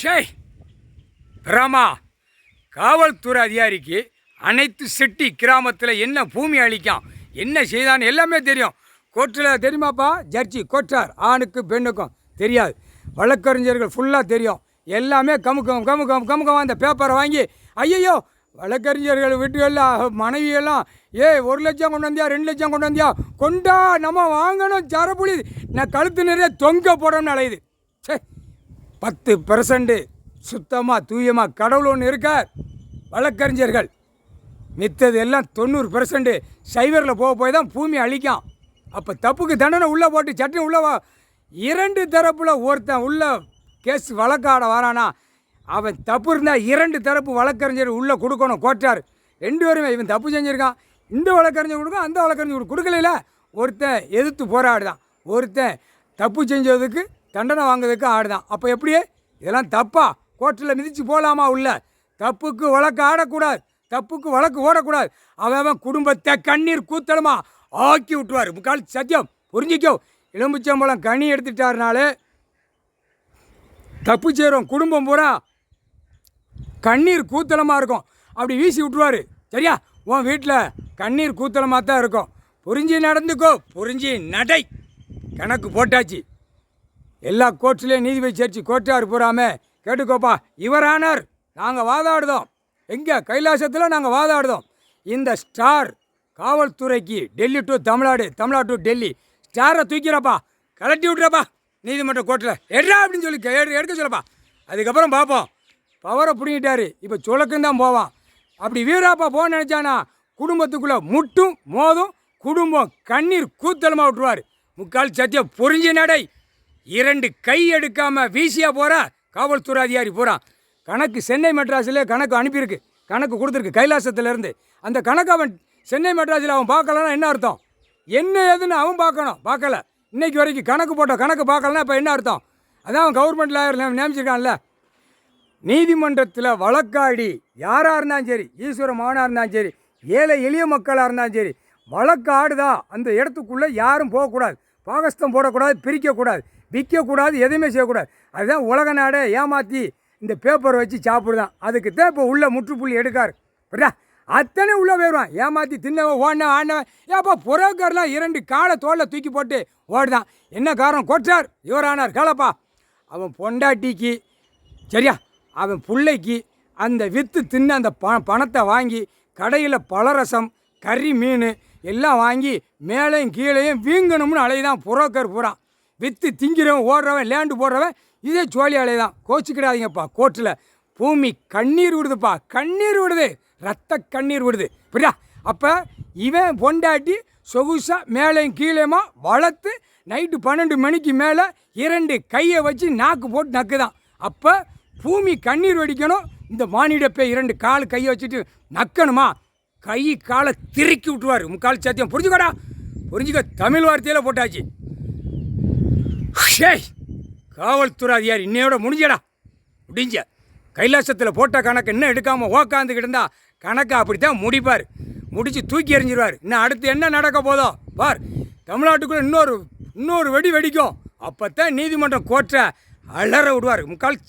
ஷே ராமா, காவல்துறை அதிகாரிக்கு அனைத்து செட்டி கிராமத்தில் என்ன பூமி அளிக்கான், என்ன செய்தான்னு எல்லாமே தெரியும். கோர்ட்டில் தெரியுமாப்பா, ஜட்ஜி கோட்டார் ஆணுக்கு பெண்ணுக்கும் தெரியாது. வழக்கறிஞர்கள் ஃபுல்லாக தெரியும். எல்லாமே கமுக்கம் அந்த பேப்பரை வாங்கி ஐயையோ வழக்கறிஞர்கள் வீட்டுகளில் மனைவியெல்லாம் 1 லட்சம் கொண்டு வந்தியா 2 லட்சம் கொண்டு வந்தியா கொண்டா நம்ம வாங்கணும் சரப்புளி நான் கழுத்து நிறைய தொங்க போடணும்னு அலையுது. சே 10% சுத்தமாக தூயமாக கடவுள் ஒன்று இருக்கார். வழக்கறிஞர்கள் மித்தது எல்லாம் 90% சைவரில் போய் தான் பூமி அழிக்கான். அப்போ தப்புக்கு தண்டனை உள்ளே போட்டு சட்டம் உள்ளே 2 தரப்பில் ஒருத்தன் உள்ள கேஸ் வழக்காட வரானா அவன் தப்பு இருந்தால் 2 தரப்பு வழக்கறிஞர் உள்ளே கொடுக்கணும். கோட்டார் 2 பேருமே இவன் தப்பு செஞ்சுருக்கான், இந்த வழக்கறிஞர் கொடுக்கும் அந்த வழக்கறிஞர் கொடுக்கல. ஒருத்தன் எதிர்த்து போராடுதான், ஒருத்தன் தப்பு செஞ்சதுக்கு தண்டனை வாங்குறதுக்கு ஆடுதான். அப்போ எப்படியே இதெல்லாம் தப்பா கோர்ட்டில் மிதித்து போகலாமா? உள்ள தப்புக்கு வழக்கு ஆடக்கூடாது, தப்புக்கு வழக்கு ஓடக்கூடாது. அவன் குடும்பத்தை கண்ணீர் கூத்தலமா ஆக்கி விட்டுருவார். முக்கால் சத்தியம் புரிஞ்சிக்கோ. எலும்புச்சம்பழம் கனி எடுத்துட்டாருனாலே தப்பு செய்கிறோம் குடும்பம் பூரா கண்ணீர் கூத்தலமாக இருக்கும். அப்படி வீசி விட்டுருவார். சரியா? உன் வீட்டில் கண்ணீர் கூத்தலமாக தான் இருக்கும். புரிஞ்சு நடந்துக்கோ, புரிஞ்சு நடை. கணக்கு போட்டாச்சு. எல்லா கோர்ட்ஸ்லேயும் நீதிபதி சேர்ச்சி கோர்ட்டார் பூராமே கேட்டுக்கோப்பா. இவரானார் நாங்கள் வாதாடுதோம். எங்கே கைலாசத்தில் நாங்கள் வாதாடுதோம். இந்த ஸ்டார் காவல்துறைக்கு டெல்லி டு தமிழ்நாடு, தமிழ்நாடு டு டெல்லி ஸ்டாரை தூக்கிறப்பா, கலட்டி விட்றப்பா நீதிமன்ற கோர்ட்டில் எடுறா அப்படின்னு சொல்லி எடுக்க சொல்லப்பா. அதுக்கப்புறம் பார்ப்போம். பவரை பிடிங்கிட்டாரு, இப்போ சுழக்கம் தான் போவான். அப்படி வீராப்பா போக நினச்சானா குடும்பத்துக்குள்ளே முட்டும் மோதும், குடும்பம் கண்ணீர் கூத்தலமாக விட்டுருவார். முக்கால் சத்தியம் புரிஞ்சு நடை. 2 கை எடுக்காமல் வீசியாக போகிறா காவல்துறை அதிகாரி போகிறான். கணக்கு சென்னை மெட்ராஸில் கணக்கு அனுப்பியிருக்கு, கணக்கு கொடுத்துருக்கு கைலாசத்துலேருந்து. அந்த கணக்கு அவன் சென்னை மெட்ராஸில் அவன் பார்க்கலன்னா என்ன அர்த்தம்? என்ன ஏதுன்னு அவன் பார்க்கணும், பார்க்கல. இன்றைக்கி வரைக்கும் கணக்கு போட்ட கணக்கு பார்க்கலன்னா இப்போ என்ன அர்த்தம்? அதான் அவன் கவர்மெண்ட் லாயர் நியமிச்சிருக்கான்ல. நீதிமன்றத்தில் வழக்காடி யாராக இருந்தாலும் சரி, ஈஸ்வர மகனாக இருந்தாலும் சரி, ஏழை எளிய மக்களாக இருந்தாலும் சரி, வழக்காடுதா அந்த இடத்துக்குள்ளே யாரும் போகக்கூடாது, பாகஸ்தம் போடக்கூடாது, பிரிக்கக்கூடாது, விற்கக்கூடாது, எதுவுமே செய்யக்கூடாது. அதுதான் உலக நாடே ஏமாற்றி இந்த பேப்பரை வச்சு சாப்பிடுதான். அதுக்கு தான் இப்போ உள்ள முற்றுப்புள்ளி எடுக்கார். அத்தனை உள்ளே போயிடுவான். ஏமாற்றி தின்னவன் ஓடினவன் ஆடினவன் ஏப்பா புறக்காரெலாம் 2 காலை தோளில் தூக்கி போட்டு ஓடுதான். என்ன காரணம்? கோட்டார் இவரானார் காலப்பா. அவன் பொண்டாட்டிக்கு சரியா, அவன் பிள்ளைக்கு அந்த விற்று தின்னு அந்த பணத்தை வாங்கி கடையில் பலரசம் கறி மீன் எல்லாம் வாங்கி மேலேயும் கீழேயும் வீங்கணும்னு அலைதான் புரோக்கர் பூரா. விற்று திங்கிறவன் ஓடுறவன் லேண்டு போடுறவன் இதே சோழி அலைதான். கோச்சிக்கிடாதீங்கப்பா. கோர்ட்டில் பூமி கண்ணீர் விடுதுப்பா, கண்ணீர் விடுது, ரத்த கண்ணீர் விடுது. புரியா? அப்போ இவன் பொண்டாட்டி சொகுசாக மேலேயும் கீழேயுமா வளர்த்து நைட்டு 12 மணிக்கு மேலே 2 கையை வச்சு நாக்கு போட்டு நக்குதான். அப்போ பூமி கண்ணீர் வடிக்கணும். இந்த மானிடப்பே 2 கால் கையை வச்சுட்டு நக்கணுமா? கை காலை திருக்கி விட்டுருவார். முக்கால் சத்தியம் புரிஞ்சுக்கடா, புரிஞ்சுக்க. தமிழ் வார்த்தையில் போட்டாச்சு. ஷே காவல்துறை அதிகாரி இன்னையோட முடிஞ்சடா, முடிஞ்ச. கைலாசத்தில் போட்ட கணக்கு இன்னும் எடுக்காமல் உக்காந்துக்கிட்டு இருந்தா கணக்கை அப்படித்தான் முடிப்பார். முடித்து தூக்கி எறிஞ்சிருவார். இன்னும் அடுத்து என்ன நடக்க போதோ பார். தமிழ்நாட்டுக்குள்ளே இன்னொரு வெடி வெடிக்கும். அப்போ தான் நீதிமன்றம் கோர்ட்டை அலற விடுவார். முக்கால்